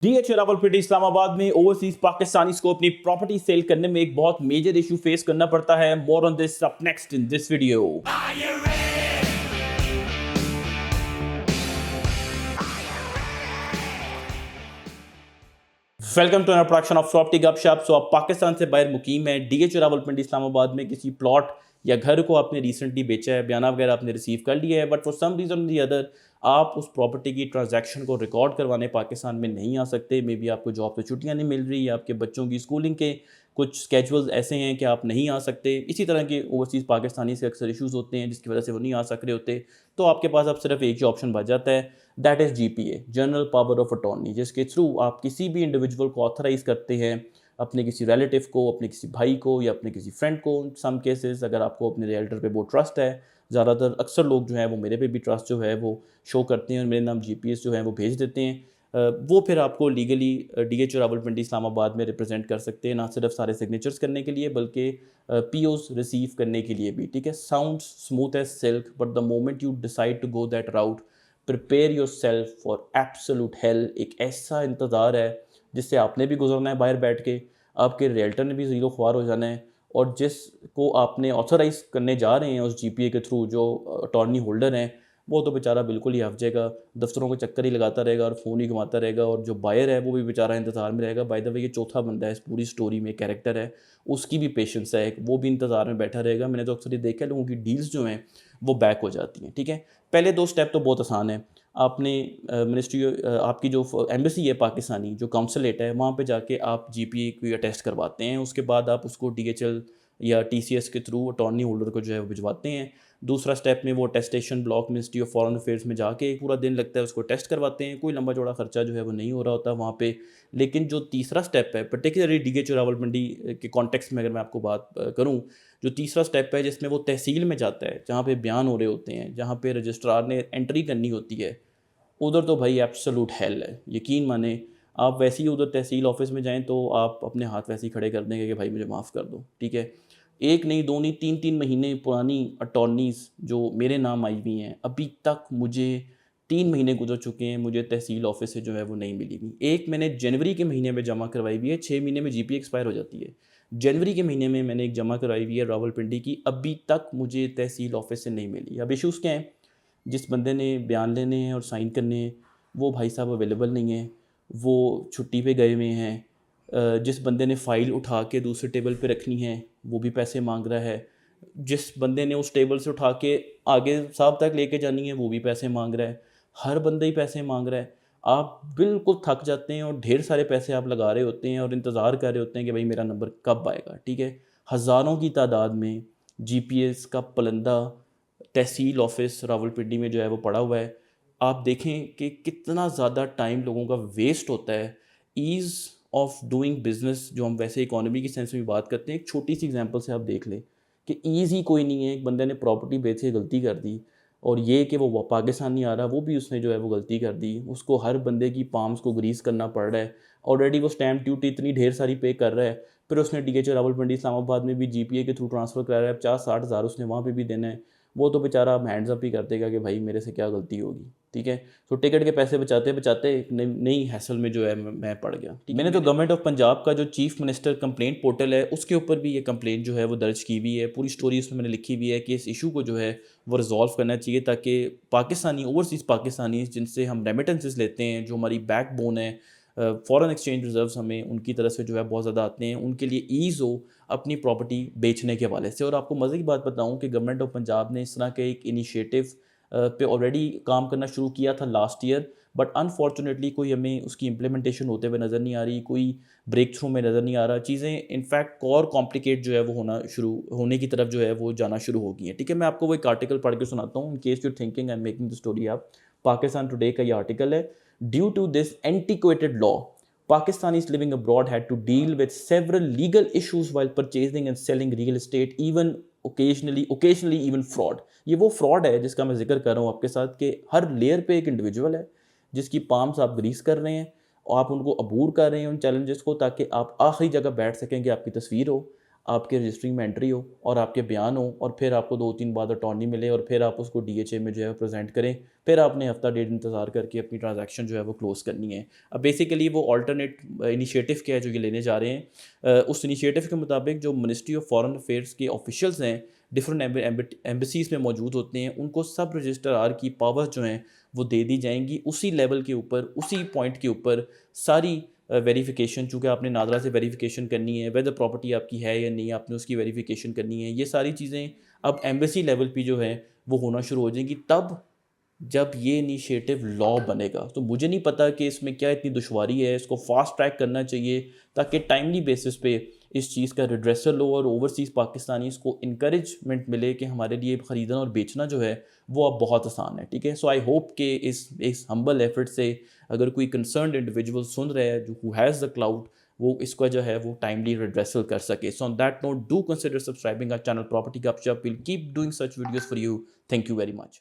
DH Rawalpindi Islamabad में overseas Pakistanis को अपनी प्रॉपर्टी सेल करने में एक बहुत मेजर इशू फेस करना पड़ता है। More on this up next in this video. Welcome to production of property Gupshup. So आप पाकिस्तान से बाहर मुकीम है, डीएच रावलपिंडी इस्लामाबाद में किसी प्लॉट या घर को आपने रिसेंटली बेचा है, बयाना वगैरह आपने रिसीव कर लिया है, but for some reason the other आप उस प्रॉपर्टी की ट्रांजैक्शन को रिकॉर्ड करवाने पाकिस्तान में नहीं आ सकते। मे बी आपको जॉब से छुट्टियां नहीं मिल रही या आपके बच्चों की स्कूलिंग के कुछ स्केजुअल्स ऐसे हैं कि आप नहीं आ सकते। इसी तरह के ओवरसीज़ पाकिस्तानी से अक्सर इशूज़ होते हैं जिसकी वजह से वो नहीं आ सक रहे होते। तो आपके पास अब सिर्फ एक ही ऑप्शन बच जाता है, that is GPA, general power of attorney, जिसके थ्रू आप किसी भी इंडिविजुअल को ऑथराइज़ करते हैं अपने किसी रिलेटिव को, अपने किसी भाई को या अपने किसी फ्रेंड को। सम केसेस अगर आपको अपने रियल्टर पे बहुत ट्रस्ट है, ज़्यादातर अक्सर लोग जो हैं वो मेरे पे भी ट्रस्ट जो है वो शो करते हैं और मेरे नाम जीपीएस जो है वो भेज देते हैं। वो फिर आपको लीगली डीएच रावलपिंडी इस्लामाबाद में रिप्रेजेंट कर सकते हैं, ना सिर्फ सारे सिग्नेचर्स करने के लिए बल्कि पीओस रिसीव करने के लिए भी। ठीक है, sound smooth as silk, but the moment you decide to go that route, prepare yourself for absolute hell. एक ऐसा इंतज़ार है जिससे आपने भी गुजरना है बाहर बैठ के, आपके रियल्टर ने भी ज़ीरो ख्वार हो जाना है, और जिसको आपने ऑथराइज़ करने जा रहे हैं उस जीपीए के थ्रू, जो अटॉर्नी होल्डर हैं, वो तो बेचारा बिल्कुल ही हफ जाएगा, दफ्तरों के चक्कर ही लगाता रहेगा और फ़ोन ही घुमाता रहेगा, और जो बायर है वो भी बेचारा इंतज़ार में रहेगा। बाय द वे ये चौथा बंदा है इस पूरी स्टोरी में, कैरेक्टर है, उसकी भी पेशेंस है, वो भी इंतज़ार में बैठा रहेगा। मैंने तो अक्सर ये देखा है लोगों की डील्स जो हैं वो बैक हो जाती हैं। ठीक है, पहले दो स्टेप तो बहुत आसान है। आपने मिनिस्ट्री आपकी जो एम्बेसी है पाकिस्तानी, जो काउंसलेट है, वहाँ पे जाके आप जीपीए को अटेस्ट करवाते हैं। उसके बाद आप उसको डीएचएल या टीसीएस के थ्रू अटॉर्नी होल्डर को जो है वो भिजवाते हैं। दूसरा स्टेप में वो attestation block ministry of foreign affairs में जाके एक पूरा दिन लगता है, उसको टेस्ट करवाते हैं। कोई लंबा चौड़ा खर्चा जो है वो नहीं हो रहा होता वहाँ पे। लेकिन जो तीसरा स्टेप है, पर्टिकुलरली डीएच रावलपिंडी के कॉन्टेक्स्ट में अगर मैं आपको बात करूँ, जो तीसरा स्टेप है जिसमें वो तहसील में जाता है, जहाँ पे बयान हो रहे होते हैं, जहाँ पे रजिस्ट्रार ने एंट्री करनी होती है, उधर तो भाई एब्सोल्यूट हेल है। यकीन माने, आप वैसे ही उधर तहसील ऑफिस में जाएं तो आप अपने हाथ वैसे ही खड़े कर देंगे कि भाई मुझे माफ़ कर दो। ठीक है, एक नहीं, दो नहीं, तीन तीन महीने पुरानी अटॉर्नीज़ जो मेरे नाम आई हुई हैं, अभी तक मुझे 3 महीने गुजर चुके हैं, मुझे तहसील ऑफिस से जो है वो नहीं मिली हुई। एक मैंने जनवरी के महीने में जमा करवाई हुई है, 6 महीने में जीपी एक्सपायर हो जाती है। जनवरी के महीने में मैंने एक जमा करवाई हुई है रावलपिंडी की, अभी तक मुझे तहसील ऑफिस से नहीं मिली। अब इशूज़ क्या हैं? जिस बंदे ने बयान लेने हैं और साइन करने हैं वो भाई साहब अवेलेबल नहीं है, वो छुट्टी पे गए हुए हैं। जिस बंदे ने फ़ाइल उठा के दूसरे टेबल पे रखनी है वो भी पैसे मांग रहा है। जिस बंदे ने उस टेबल से उठा के आगे साहब तक लेके जानी है वो भी पैसे मांग रहा है। हर बंदा ही पैसे मांग रहा है। आप बिल्कुल थक जाते हैं और ढेर सारे पैसे आप लगा रहे होते हैं और इंतज़ार कर रहे होते हैं कि भाई मेरा नंबर कब आएगा। ठीक है, हज़ारों की तादाद में जीपीएस का पलंदा तहसील ऑफिस रावलपिंडी में जो है वो पड़ा हुआ है। आप देखें कि कितना ज़्यादा टाइम लोगों का वेस्ट होता है। ईज़ ऑफ डूइंग बिजनेस, जो हम वैसे इकोनॉमी की सेंस में भी बात करते हैं, एक छोटी सी एग्जांपल से आप देख लें कि ईज़ ही कोई नहीं है। एक बंदे ने प्रॉपर्टी बेच के गलती कर दी, और ये कि वो पाकिस्तान नहीं आ रहा, वो भी उसने जो है वो गलती कर दी। उसको हर बंदे की पाम्स को ग्रीस करना पड़ रहा है। ऑलरेडी वो स्टैम्प ड्यूटी इतनी ढेर सारी पे कर रहा है, फिर उसने डीएच रावलपिंडी इस्लामाबाद में भी जीपीए के थ्रू ट्रांसफ़र करा रहा है। 50-60 हज़ार उसने वहाँ पे भी देना है। वो तो बेचारा अब हैंड्स अप ही कर देगा कि भाई मेरे से क्या गलती होगी। ठीक है, तो टिकट के पैसे बचाते बचाते नई हैसल में जो है मैं पड़ गया। मैंने तो गवर्नमेंट ऑफ पंजाब का जो चीफ मिनिस्टर कंप्लेंट पोर्टल है उसके ऊपर भी ये कंप्लेंट जो है वो दर्ज की हुई है। पूरी स्टोरी उसमें मैंने लिखी हुई है कि इस इशू को जो है वो रिजॉल्व करना चाहिए, ताकि पाकिस्तानी, ओवरसीज़ पाकिस्तानी जिनसे हम रेमिटेंसेस लेते हैं, जो हमारी बैकबोन है, फॉरेन एक्सचेंज रिजर्व्स हमें उनकी तरफ से जो है बहुत ज़्यादा आते हैं, उनके लिए ईज़ हो अपनी प्रॉपर्टी बेचने के हवाले से। और आपको मज़े की बात बताऊं कि गवर्नमेंट ऑफ पंजाब ने इस तरह के एक इनिशिएटिव पे ऑलरेडी काम करना शुरू किया था लास्ट ईयर, बट अनफॉर्चुनेटली कोई हमें उसकी इम्प्लीमेंटेशन होते हुए नज़र नहीं आ रही, कोई ब्रेक थ्रू में नज़र नहीं आ रहा। चीज़ें इनफैक्ट और कॉम्प्लिकेट जो है वो होने की तरफ जो है वो जाना शुरू हो गई है। ठीक है, मैं आपको वो एक आर्टिकल पढ़ के सुनाता हूँ, in case you thinking I am making the story up. Pakistan Today का ये आर्टिकल है। Due to this antiquated law, Pakistanis living abroad had to deal with several legal issues while purchasing and selling real estate, even occasionally even fraud। ये वो fraud है जिसका मैं जिक्र कर रहा हूँ आपके साथ, कि हर लेयर पे एक इंडिविजुअल है जिसकी पाम्स आप ग्रीस कर रहे हैं और आप उनको अबूर कर रहे हैं उन चैलेंजेस को, ताकि आप आखिरी जगह बैठ सकें कि आपकी तस्वीर हो। आपके रजिस्ट्री में एंट्री हो और आपके बयान हो और फिर आपको 2-3 बाद अटॉर्नी मिले और फिर आप उसको डीएचए में जो है प्रेजेंट करें, फिर आपने हफ्ता डेढ़ इंतज़ार करके अपनी ट्रांजैक्शन जो है वो क्लोज़ करनी है। अब बेसिकली वो अल्टरनेट इनिशिएटिव क्या है जो ये लेने जा रहे हैं, उस इनिशिएटिव के मुताबिक जो मिनिस्ट्री ऑफ फॉरेन अफेयर्स के ऑफिशियल्स हैं डिफरेंट एम्बेसीज़ में मौजूद होते हैं, उनको सब रजिस्ट्रार की पावर्स जो हैं वो दे दी जाएंगी उसी लेवल के ऊपर, उसी पॉइंट के ऊपर सारी वेरिफिकेशन, चूँकि आपने नादरा से वेरिफिकेशन करनी है, वेदर प्रॉपर्टी आपकी है या नहीं, आपने उसकी वेरिफिकेशन करनी है, ये सारी चीज़ें अब एम्बेसी लेवल पे जो है वो होना शुरू हो जाएंगी तब जब ये इनिशिएटिव लॉ बनेगा। तो मुझे नहीं पता कि इसमें क्या इतनी दुश्वारी है, इसको फास्ट ट्रैक करना चाहिए ताकि टाइमली बेसिस पे इस चीज़ का रिड्रेसल हो और ओवरसीज़ पाकिस्तानीज़ को इंकरेजमेंट मिले कि हमारे लिए ख़रीदना और बेचना जो है वो अब बहुत आसान है। ठीक है, सो आई होप कि इस हम्बल एफर्ट से अगर कोई कंसर्न्ड इंडिविजुअल सुन रहा है जो हु हैज़ द क्लाउड, वो इसका जो है वो टाइमली रिड्रेसल कर सके। So on that note do consider subscribing our channel property Gapshap, will keep doing such videos for you. Thank you very much.